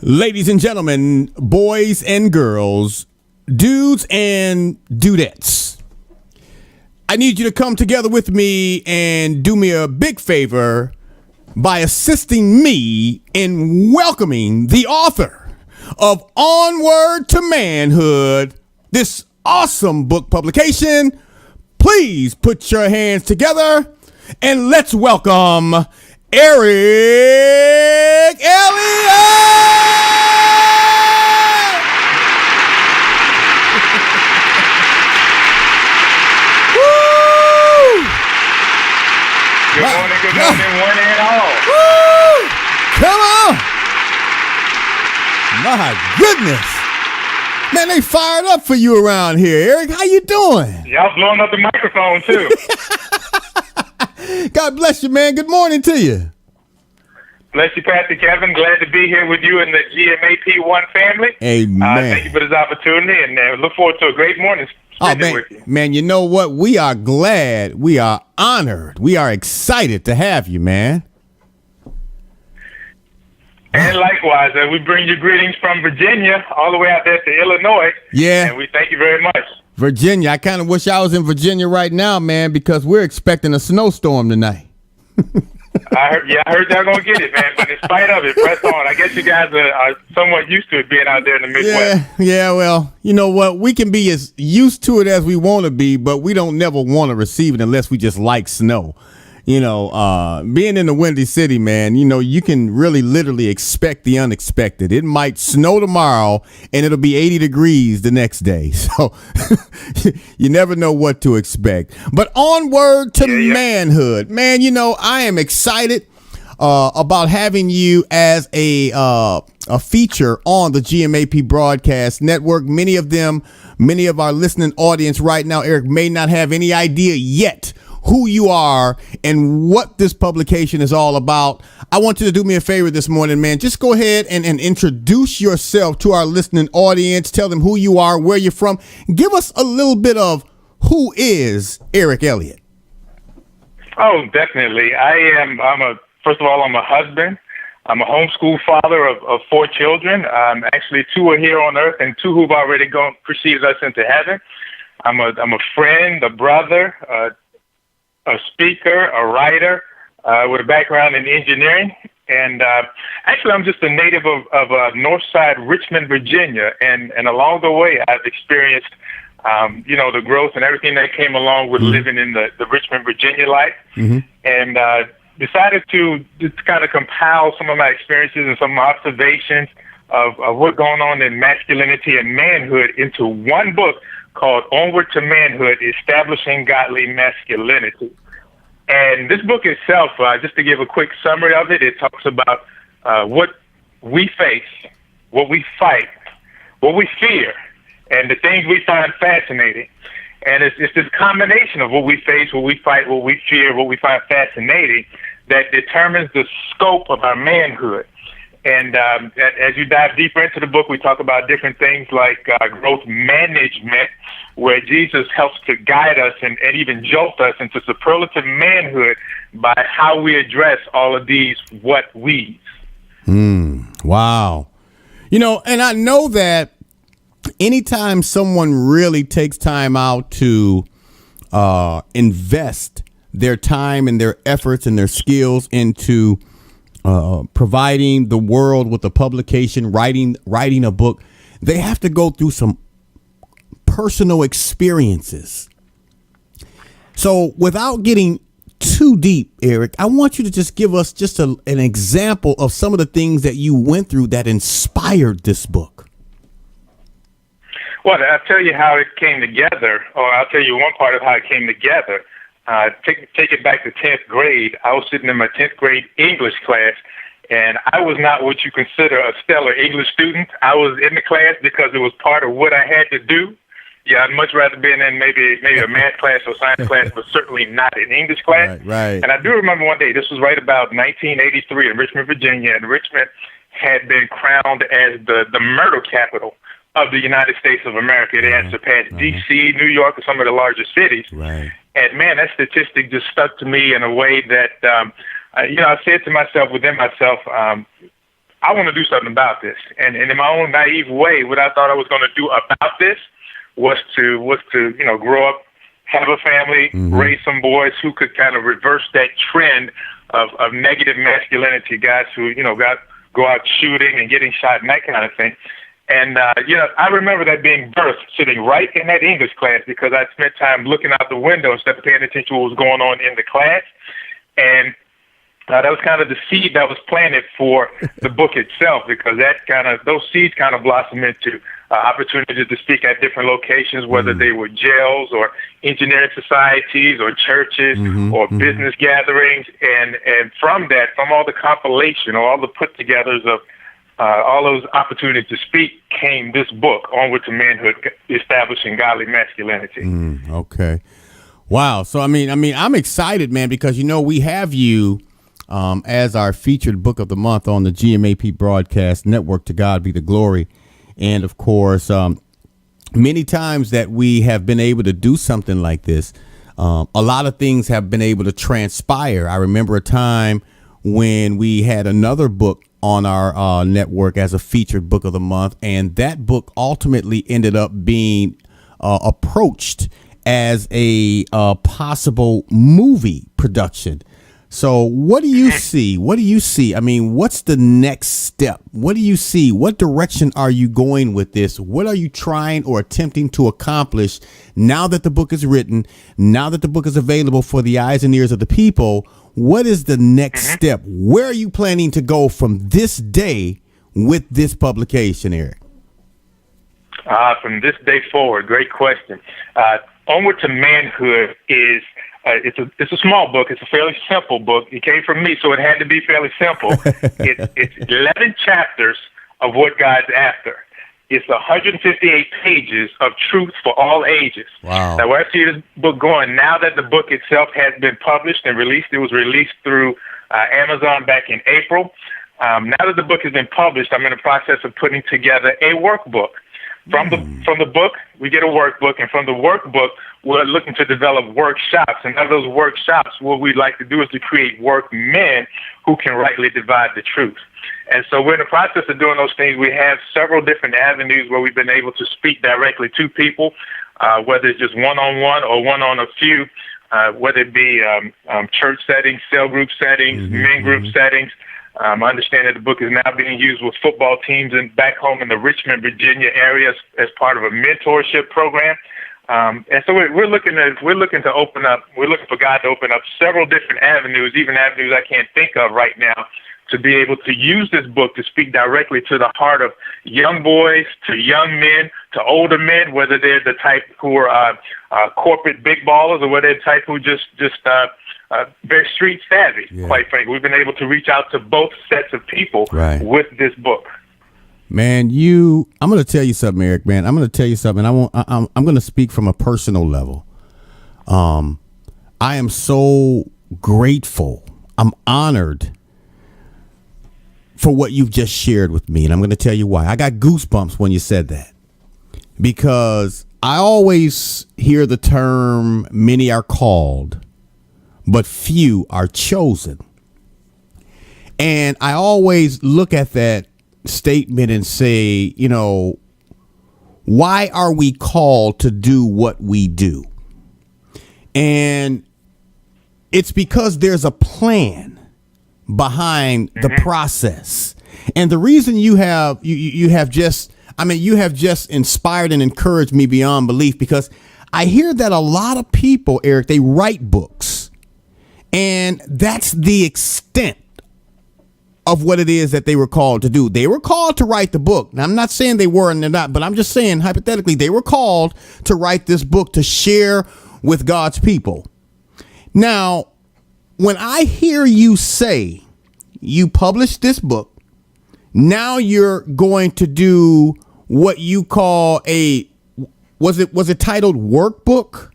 Ladies and gentlemen, boys and girls, dudes and dudettes, I need you to come together with me and do me a big favor by assisting me in welcoming the author of Onward to Manhood, this awesome book publication. Please put your hands together and let's welcome Eric Elliott! Good morning, one and all. Woo! Come on! My goodness. Man, they fired up for you around here, Eric. How you doing? Y'all blowing up the microphone, too. God bless you, man. Good morning to you. Bless you, Pastor Kevin. Glad to be here with you and the GMAP1 family. Amen. Thank you for this opportunity, and look forward to a great morning. Oh, man, you know what? We are glad. We are honored. We are excited to have you, man. And likewise, we bring you greetings from Virginia all the way out there to Illinois. Yeah. And we thank you very much. Virginia. I kind of wish I was in Virginia right now, man, because we're expecting a snowstorm tonight. I heard y'all gonna get it, man. But in spite of it, press on. I guess you guys are somewhat used to it being out there in the Midwest. Yeah. Well, you know what? We can be as used to it as we want to be, but we don't never want to receive it unless we just like snow. You know, being in the Windy City, man, you know, you can really literally expect the unexpected. It might snow tomorrow and it'll be 80 degrees the next day. So you never know what to expect. But onward to manhood, man, you know, I am excited about having you as a feature on the GMAP Broadcast Network. Many of our listening audience right now, Eric, may not have any idea yet who you are and what this publication is all about. I want you to do me a favor this morning, man. Just go ahead and introduce yourself to our listening audience. Tell them who you are, where you're from. Give us a little bit of who is Eric Elliott. Oh, definitely. First of all, I'm a husband. I'm a homeschool father of 4 children. Actually, 2 are here on earth and 2 who've already preceded us into heaven. I'm a friend, a brother, a speaker, a writer, with a background in engineering. And actually, I'm just a native of Northside Richmond, Virginia. And along the way, I've experienced, the growth and everything that came along with living in the Richmond, Virginia life. Mm-hmm. And decided to just kind of compile some of my experiences and some of my observations of what's going on in masculinity and manhood into one book called Onward to Manhood, Establishing Godly Masculinity. And this book itself, just to give a quick summary of it, it talks about what we face, what we fight, what we fear, and the things we find fascinating. And it's this combination of what we face, what we fight, what we fear, what we find fascinating that determines the scope of our manhood. And as you dive deeper into the book, we talk about different things like growth management, where Jesus helps to guide us and even jolt us into superlative manhood by how we address all of these what-we's. Wow. You know, and I know that anytime someone really takes time out to invest their time and their efforts and their skills into providing the world with a publication, writing a book, they have to go through some personal experiences. So without getting too deep, Eric, I want you to just give us just an example of some of the things that you went through that inspired this book. Well, I'll tell you how it came together, or I'll tell you one part of how it came together. Take it back to 10th grade. I was sitting in my 10th grade English class, and I was not what you consider a stellar English student. I was in the class because it was part of what I had to do. Yeah, I'd much rather been in maybe a math class or science class, but certainly not an English class. Right. And I do remember one day, this was right about 1983 in Richmond, Virginia, and Richmond had been crowned as the murder capital of the United States of America. It had surpassed D.C., New York, and some of the larger cities. Right. And, man, that statistic just stuck to me in a way that, I said to myself, within myself, I want to do something about this. And in my own naive way, what I thought I was going to do about this was to grow up, have a family, raise some boys who could kind of reverse that trend of negative masculinity, guys who, go out shooting and getting shot and that kind of thing. And, I remember that being birthed sitting right in that English class because I spent time looking out the window instead of paying attention to what was going on in the class. And that was kind of the seed that was planted for the book itself, because those seeds kind of blossom into opportunities to speak at different locations, whether they were jails or engineering societies or churches or business gatherings. And from all the compilation or all the put-togethers of all those opportunities to speak came this book, Onward to Manhood, Establishing Godly Masculinity. Okay. Wow. So, I mean, I'm excited, man, because, we have you as our featured book of the month on the GMAP Broadcast Network. To God be the glory. And, of course, many times that we have been able to do something like this, a lot of things have been able to transpire. I remember a time when we had another book on our network as a featured book of the month, and that book ultimately ended up being approached as a possible movie production. So what do you see? What do you see? I mean, what's the next step? What do you see? What direction are you going with this? What are you trying or attempting to accomplish now that the book is written, now that the book is available for the eyes and ears of the people? What is the next step? Where are you planning to go from this day with this publication, Eric? From this day forward, great question. Onward to Manhood is it's a small book. It's a fairly simple book. It came from me, so it had to be fairly simple. It's 11 chapters of what God's after. It's 158 pages of truth for all ages. Wow. Now, where I see this book going, now that the book itself has been published and released, it was released through Amazon back in April. Now that the book has been published, I'm in the process of putting together a workbook. From the book, we get a workbook, and from the workbook, we're looking to develop workshops. And out of those workshops, what we'd like to do is to create workmen who can rightly divide the truth. And so we're in the process of doing those things. We have several different avenues where we've been able to speak directly to people, whether it's just one-on-one or one-on-a-few, whether it be church settings, cell group settings, men group settings. I understand that the book is now being used with football teams and back home in the Richmond, Virginia area as part of a mentorship program. And so we're looking to open up. We're looking for God to open up several different avenues, even avenues I can't think of right now, to be able to use this book to speak directly to the heart of young boys, to young men, to older men, whether they're the type who are corporate big ballers or whether they're the type who just very street savvy, quite frankly. We've been able to reach out to both sets of people with this book. Man, I'm going to tell you something, Eric, man. I'm going to tell you something. I'm going to speak from a personal level. I am so grateful. I'm honored for what you've just shared with me. And I'm going to tell you why. I got goosebumps when you said that, because I always hear the term, many are called, but few are chosen. And I always look at that statement and say, why are we called to do what we do? And it's because there's a plan behind the process. And the reason you have just inspired and encouraged me beyond belief, because I hear that a lot of people, Eric, they write books, and that's the extent of what it is that they were called to do. They were called to write the book. Now, I'm not saying they were and they're not, but I'm just saying hypothetically, they were called to write this book to share with God's people. Now, when I hear you say you published this book, now you're going to do what you call was it titled workbook?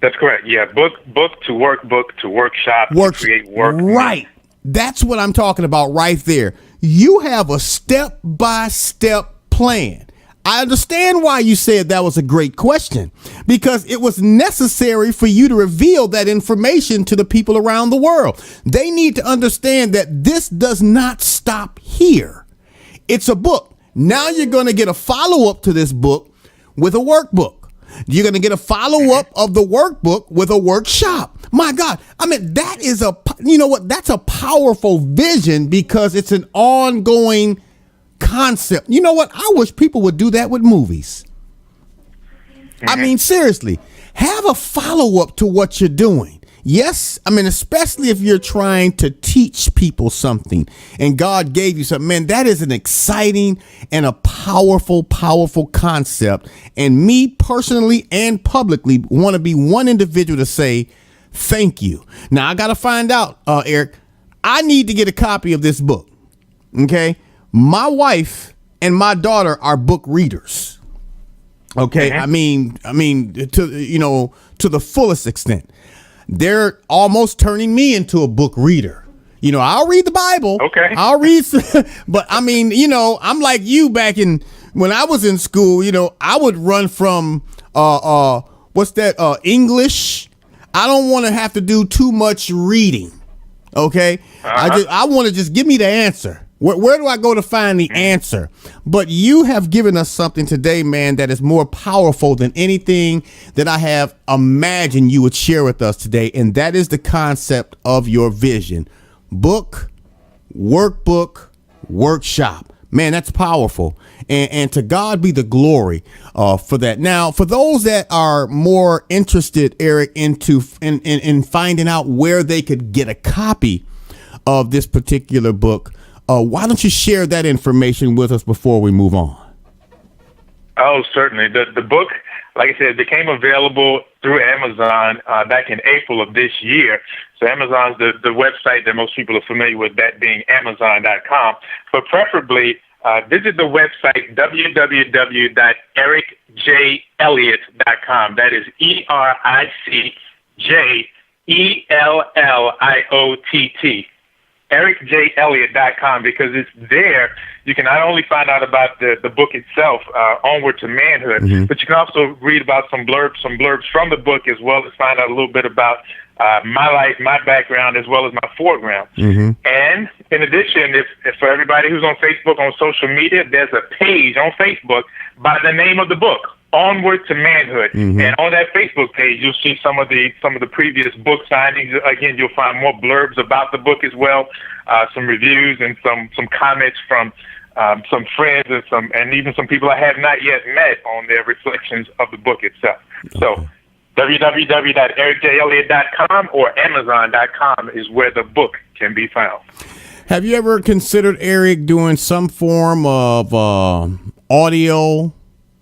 That's correct. Yeah, book to workbook to workshop to create work. Right. That's what I'm talking about right there. You have a step-by-step plan. I understand why you said that was a great question, because it was necessary for you to reveal that information to the people around the world. They need to understand that this does not stop stop here. It's a book. Now you're going to get a follow-up to this book with a workbook. You're going to get a follow-up of the workbook with a workshop. My God. I mean, that is that's a powerful vision because it's an ongoing concept. You know what? I wish people would do that with movies. I mean, seriously, have a follow-up to what you're doing. Yes, I mean, especially if you're trying to teach people something and God gave you something, man, that is an exciting and a powerful, powerful concept. And me personally and publicly want to be one individual to say thank you. Now, I got to find out, Eric, I need to get a copy of this book. OK, my wife and my daughter are book readers. OK, I mean, to the fullest extent. They're almost turning me into a book reader. I'll read the Bible. Okay. I'll read, but I mean, I'm like you back when I was in school, I would run from, English. I don't want to have to do too much reading. Okay. I want to just give me the answer. Where do I go to find the answer? But you have given us something today, man, that is more powerful than anything that I have imagined you would share with us today. And that is the concept of your vision. Book, workbook, workshop. Man, that's powerful. And to God be the glory for that. Now, for those that are more interested, Eric, in finding out where they could get a copy of this particular book, why don't you share that information with us before we move on? Oh, certainly. The book, like I said, became available through Amazon back in April of this year. So Amazon's the website that most people are familiar with, that being Amazon.com. But preferably, visit the website www.ericjelliott.com. That is EricJelliott. EricJElliott.com, because it's there. You can not only find out about the book itself, Onward to Manhood, but you can also read about some blurbs from the book, as well as find out a little bit about my life, my background, as well as my foreground. And in addition, if for everybody who's on Facebook, on social media, there's a page on Facebook by the name of the book, Onward to Manhood. And on that Facebook page, you'll see some of the previous book signings. Again, you'll find more blurbs about the book as well, some reviews and some comments from some friends and even some people I have not yet met on their reflections of the book itself. So www.ericjelliott.com or Amazon.com is where the book can be found. Have you ever considered, Eric, doing some form of audio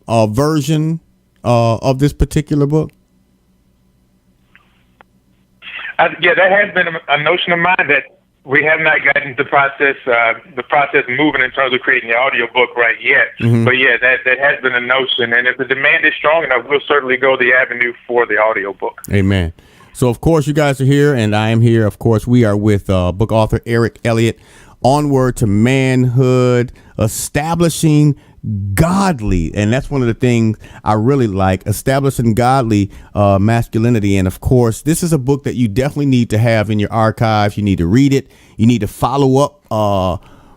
version of this particular book? Yeah, that has been a notion of mine that we have not gotten the process moving in terms of creating the audio book right yet. But yeah, that has been a notion. And if the demand is strong enough, we'll certainly go the avenue for the audio book. Amen. So, of course, you guys are here and I am here. Of course, we are with book author Eric Elliott, Onward to Manhood, establishing godly, and that's one of the things I really like, establishing godly masculinity. And of course, this is a book that you definitely need to have in your archives. You need to read it. You need to follow up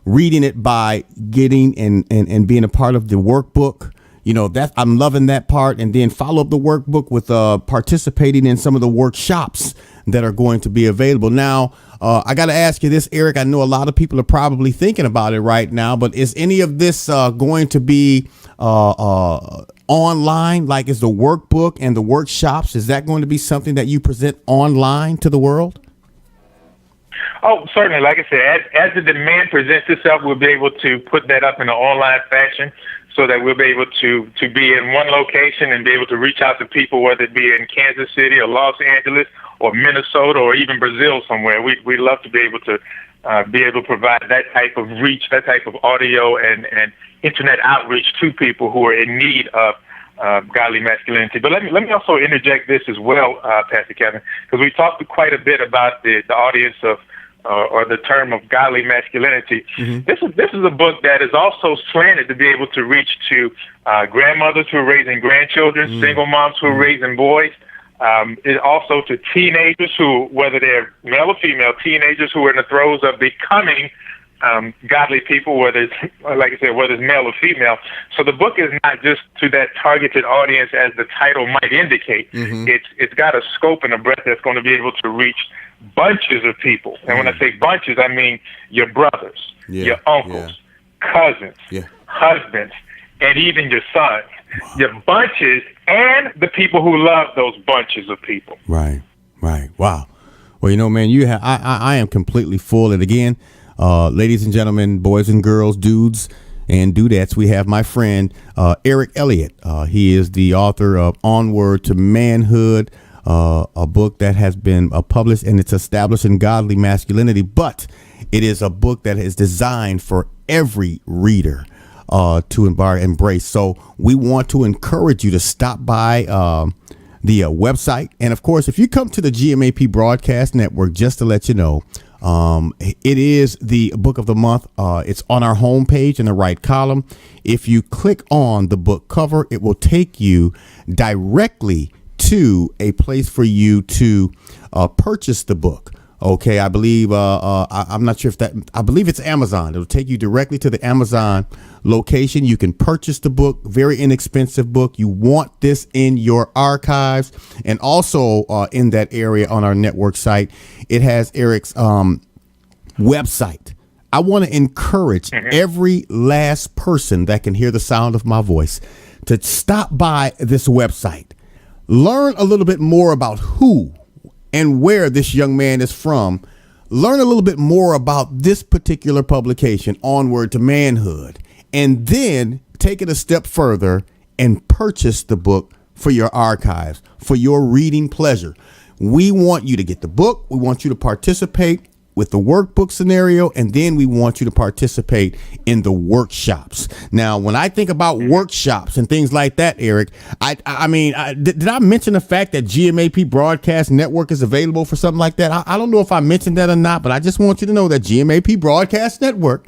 reading it by getting and being a part of the workbook. That I'm loving that part. And then follow up the workbook with participating in some of the workshops that are going to be available. Now, I got to ask you this, Eric. I know a lot of people are probably thinking about it right now, but is any of this going to be online? Like, is the workbook and the workshops, is that going to be something that you present online to the world? Oh, certainly. Like I said, as the demand presents itself, we'll be able to put that up in an online fashion, so that we'll be able to be in one location and be able to reach out to people, whether it be in Kansas City or Los Angeles or Minnesota or even Brazil somewhere. We'd love to be able to provide that type of reach, that type of audio and internet outreach to people who are in need of godly masculinity. But let me also interject this as well, Pastor Kevin, because we talked quite a bit about the audience of or the term of godly masculinity. This is a book that is also slanted to be able to reach to grandmothers who are raising grandchildren, single moms who are raising boys, and also to teenagers who, whether they're male or female, teenagers who are in the throes of becoming godly people, whether it's, like I said, whether it's male or female. So the book is not just to that targeted audience as the title might indicate. It's got a scope and a breadth that's going to be able to reach bunches of people. And when I say bunches, I mean your brothers, your uncles, cousins, husbands, and even your sons. Your bunches and the people who love those bunches of people. Right. Wow. Well, you know, man, I am completely full. And again, ladies and gentlemen, boys and girls, dudes and dudettes, we have my friend Eric Elliott. He is the author of Onward to Manhood, a book that has been published, and it's establishing godly masculinity. But it is a book that is designed for every reader to embrace. So we want to encourage you to stop by the website. And of course, if you come to the GMAP Broadcast Network, just to let you know, it is the book of the month. It's on our homepage in the right column. If you click on the book cover, it will take you directly to a place for you to purchase the book. Okay, I believe I'm not sure if I believe it's Amazon. It'll take you directly to the Amazon location. You can purchase the book, very inexpensive book. You want this in your archives, and also in that area on our network site, it has Eric's website. I want to encourage every last person that can hear the sound of my voice to stop by this website, learn a little bit more about who and where this young man is from, learn a little bit more about this particular publication, Onward to Manhood, and then take it a step further and purchase the book for your archives, for your reading pleasure. We want you to get the book. We want you to participate with the workbook scenario, and then we want you to participate in the workshops. Now, when I think about workshops and things like that, Eric, I mean, did I mention the fact that GMAP Broadcast Network is available for something like that? I don't know if I mentioned that or not, but I just want you to know that GMAP Broadcast Network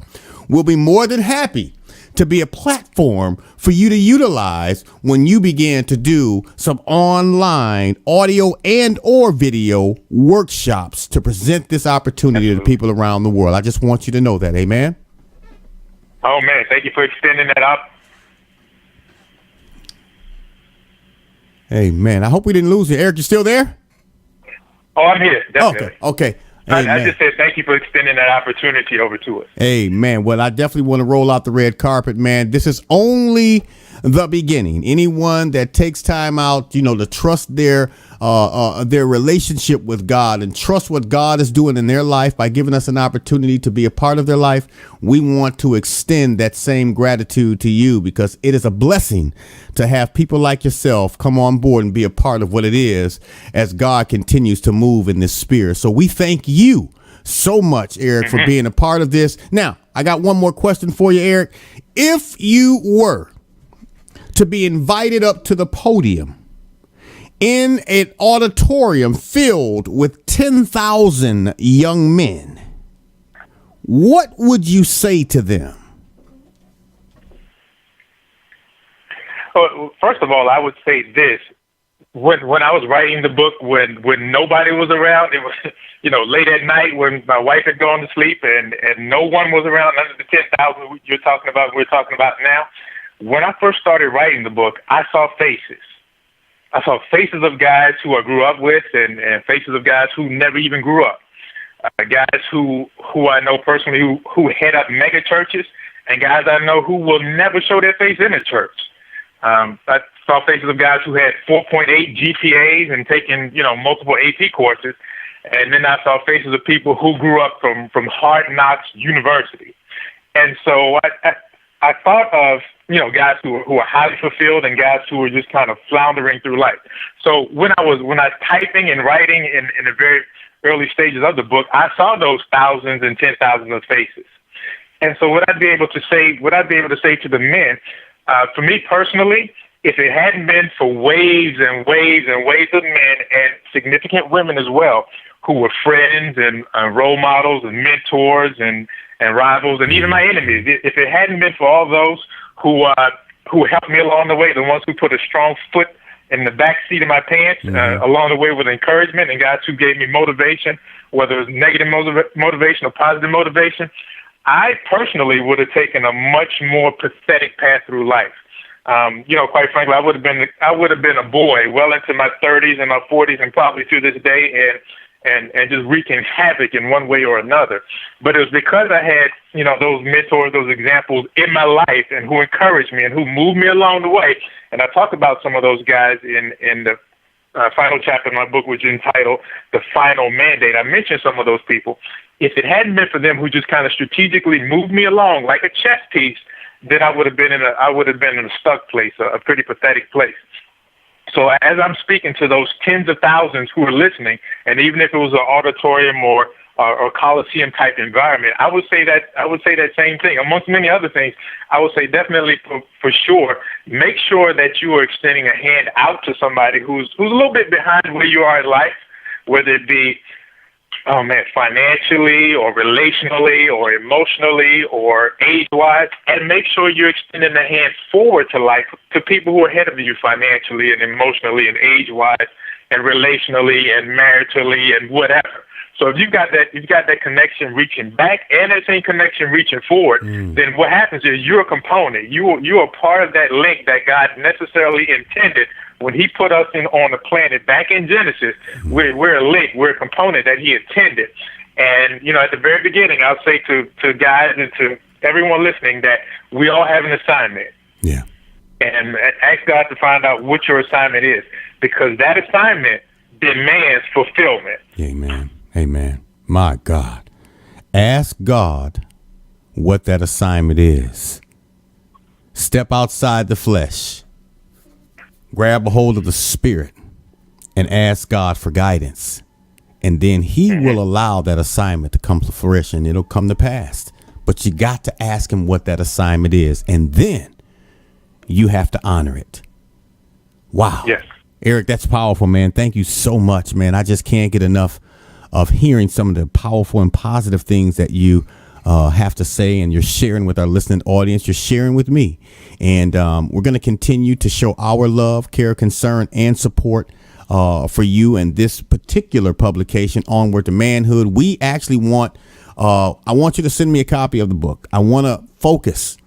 will be more than happy to be a platform for you to utilize when you begin to do some online audio and or video workshops to present this opportunity to the people around the world. I just want you to know that. Amen. Oh, man. Thank you for extending that up. Amen. I hope we didn't lose you. Eric, you still there? Oh, I'm here. Definitely. Okay. I just said thank you for extending that opportunity over to us. Amen. Well, I definitely want to roll out the red carpet, man. This is only the beginning. Anyone that takes time out, to trust their relationship with God and trust what God is doing in their life by giving us an opportunity to be a part of their life, we want to extend that same gratitude to you, because it is a blessing to have people like yourself come on board and be a part of what it is as God continues to move in this sphere. So we thank you so much, Eric, for being a part of this. Now, I got one more question for you, Eric. If you were to be invited up to the podium in an auditorium filled with 10,000 young men, what would you say to them? Well, first of all, I would say this. When I was writing the book, when nobody was around, it was, late at night when my wife had gone to sleep and no one was around, none of the 10,000 we're talking about now. When I first started writing the book, I saw faces. I saw faces of guys who I grew up with and faces of guys who never even grew up. Guys who I know personally who head up mega churches, and guys I know who will never show their face in a church. I saw faces of guys who had 4.8 GPAs and taken, multiple AP courses. And then I saw faces of people who grew up from Hard Knocks University. And so I thought of, guys who are highly fulfilled and guys who are just kind of floundering through life. So when I was typing and writing in the very early stages of the book, I saw those thousands and 10,000s of faces. And so what I'd be able to say to the men, for me personally, if it hadn't been for waves and waves and waves of men and significant women as well, who were friends and role models and mentors and rivals and even my enemies, if it hadn't been for all those who helped me along the way, the ones who put a strong foot in the back seat of my pants along the way with encouragement, and guys who gave me motivation, whether it was negative motivation or positive motivation, I personally would have taken a much more pathetic path through life. Quite frankly, I would have been a boy well into my 30s and my 40s and probably to this day, and just wreaking havoc in one way or another. But it was because I had, those mentors, those examples in my life, and who encouraged me and who moved me along the way. And I talk about some of those guys in the final chapter of my book, which is entitled "The Final Mandate." I mentioned some of those people. If it hadn't been for them, who just kind of strategically moved me along like a chess piece, then I would have been in a stuck place, a pretty pathetic place. So as I'm speaking to those tens of thousands who are listening, and even if it was an auditorium or Coliseum type environment, I would say that same thing. Amongst many other things, I would say definitely for sure, make sure that you are extending a hand out to somebody who's a little bit behind where you are in life, whether it be financially or relationally or emotionally or age-wise, and make sure you're extending the hand forward to life to people who are ahead of you financially and emotionally and age-wise and relationally and maritally and whatever. So if you've got that connection reaching back and that same connection reaching forward, then what happens is you're a component. You are part of that link that God necessarily intended when He put us on the planet back in Genesis. We're a link. We're a component that He intended. And at the very beginning, I'll say to guys and to everyone listening that we all have an assignment. Yeah. And ask God to find out what your assignment is, because that assignment demands fulfillment. Amen. Amen. My God. Ask God what that assignment is. Step outside the flesh. Grab a hold of the Spirit and ask God for guidance. And then He will allow that assignment to come to fruition. It'll come to pass. But you got to ask Him what that assignment is. And then you have to honor it. Wow. Yes. Eric, that's powerful, man. Thank you so much, man. I just can't get enough of hearing some of the powerful and positive things that you have to say, and you're sharing with our listening audience. You're sharing with me, and we're going to continue to show our love, care, concern, and support for you and this particular publication, Onward to Manhood. We actually want, I want you to send me a copy of the book. I want to focus,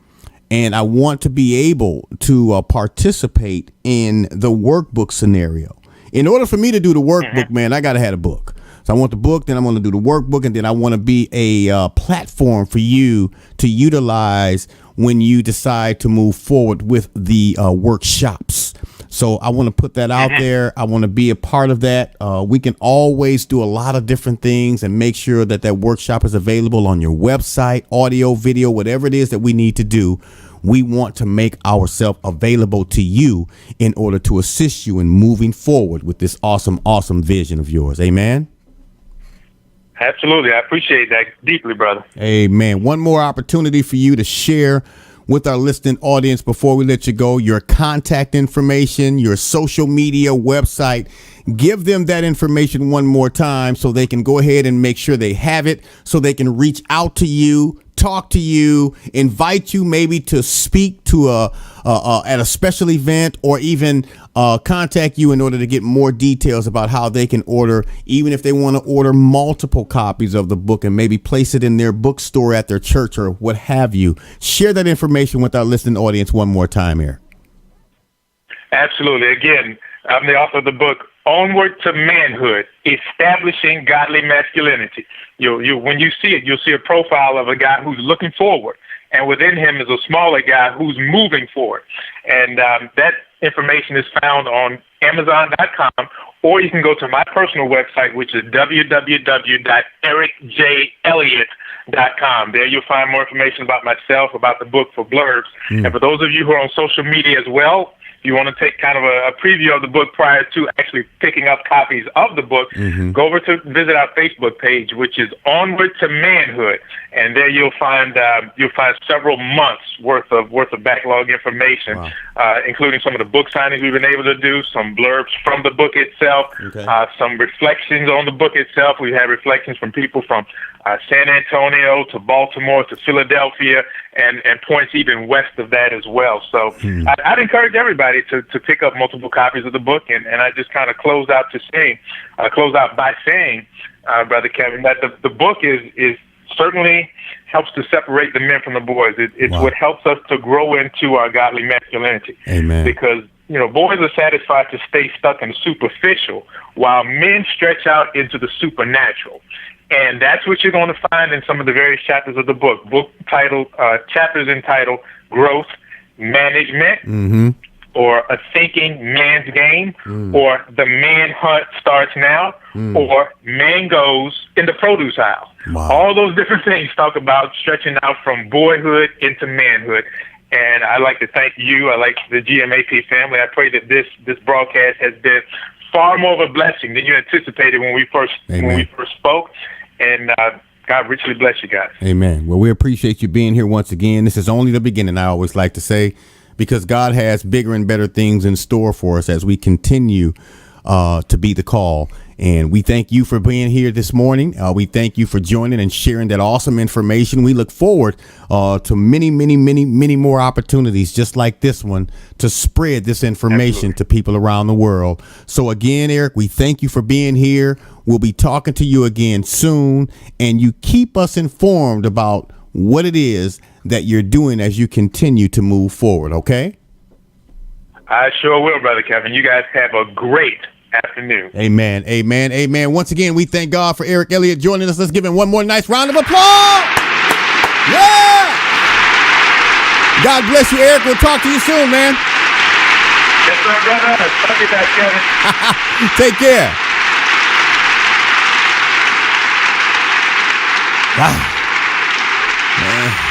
and I want to be able to participate in the workbook scenario. In order for me to do the workbook, man, I got to have a book. So I want the book, then I'm going to do the workbook, and then I want to be a platform for you to utilize when you decide to move forward with the workshops. So I want to put that out there. I want to be a part of that. We can always do a lot of different things and make sure that that workshop is available on your website, audio, video, whatever it is that we need to do. We want to make ourselves available to you in order to assist you in moving forward with this awesome, awesome vision of yours. Amen. Absolutely. I appreciate that deeply, brother. Amen. One more opportunity for you to share with our listening audience before we let you go, your contact information, your social media website. Give them that information one more time so they can go ahead and make sure they have it, so they can reach out to you, talk to you, invite you maybe to speak to at a special event, or even contact you in order to get more details about how they can order, even if they want to order multiple copies of the book and maybe place it in their bookstore at their church or what have you. Share that information with our listening audience one more time here. Absolutely. Again, I'm the author of the book, Onward to Manhood, Establishing Godly Masculinity. When you see it, you'll see a profile of a guy who's looking forward, and within him is a smaller guy who's moving forward. And that information is found on Amazon.com, or you can go to my personal website, which is www.ericjelliott.com. There you'll find more information about myself, about the book, for blurbs. And for those of you who are on social media as well, if you want to take kind of a preview of the book prior to actually picking up copies of the book, go over to visit our Facebook page, which is Onward to Manhood, and there you'll find several months worth of backlog information, including some of the book signings we've been able to do, some blurbs from the book itself, some reflections on the book itself. We have reflections from people from San Antonio to Baltimore to Philadelphia, and points even west of that as well. So I'd encourage everybody to pick up multiple copies of the book, and I just kind of close out by saying, Brother Kevin, that the book is certainly helps to separate the men from the boys. It's what helps us to grow into our godly masculinity. Amen. Because, boys are satisfied to stay stuck in the superficial while men stretch out into the supernatural. And that's what you're going to find in some of the various chapters of the book. Chapters entitled Growth, Management, or A Thinking Man's Game, or The Man Hunt Starts Now, or Man Goes in the Produce Aisle. Wow. All those different things talk about stretching out from boyhood into manhood. And I'd like to thank you. I like the GMAP family. I pray that this broadcast has been far more of a blessing than you anticipated when we first spoke. And God richly bless you guys. Amen. Well, we appreciate you being here once again. This is only the beginning, I always like to say, because God has bigger and better things in store for us as we continue to be the call. And we thank you for being here this morning. We thank you for joining and sharing that awesome information. We look forward to many, many, many, many more opportunities just like this one to spread this information to people around the world. So again, Eric, we thank you for being here. We'll be talking to you again soon, and you keep us informed about what it is that you're doing as you continue to move forward. Okay? I sure will, Brother Kevin. You guys have a great afternoon. Amen. Amen. Amen. Once again, we thank God for Eric Elliott joining us. Let's give him one more nice round of applause. Yeah. God bless you, Eric. We'll talk to you soon, man. Yes, sir, brother. Love you guys, Kevin. Take care. Wow. Man.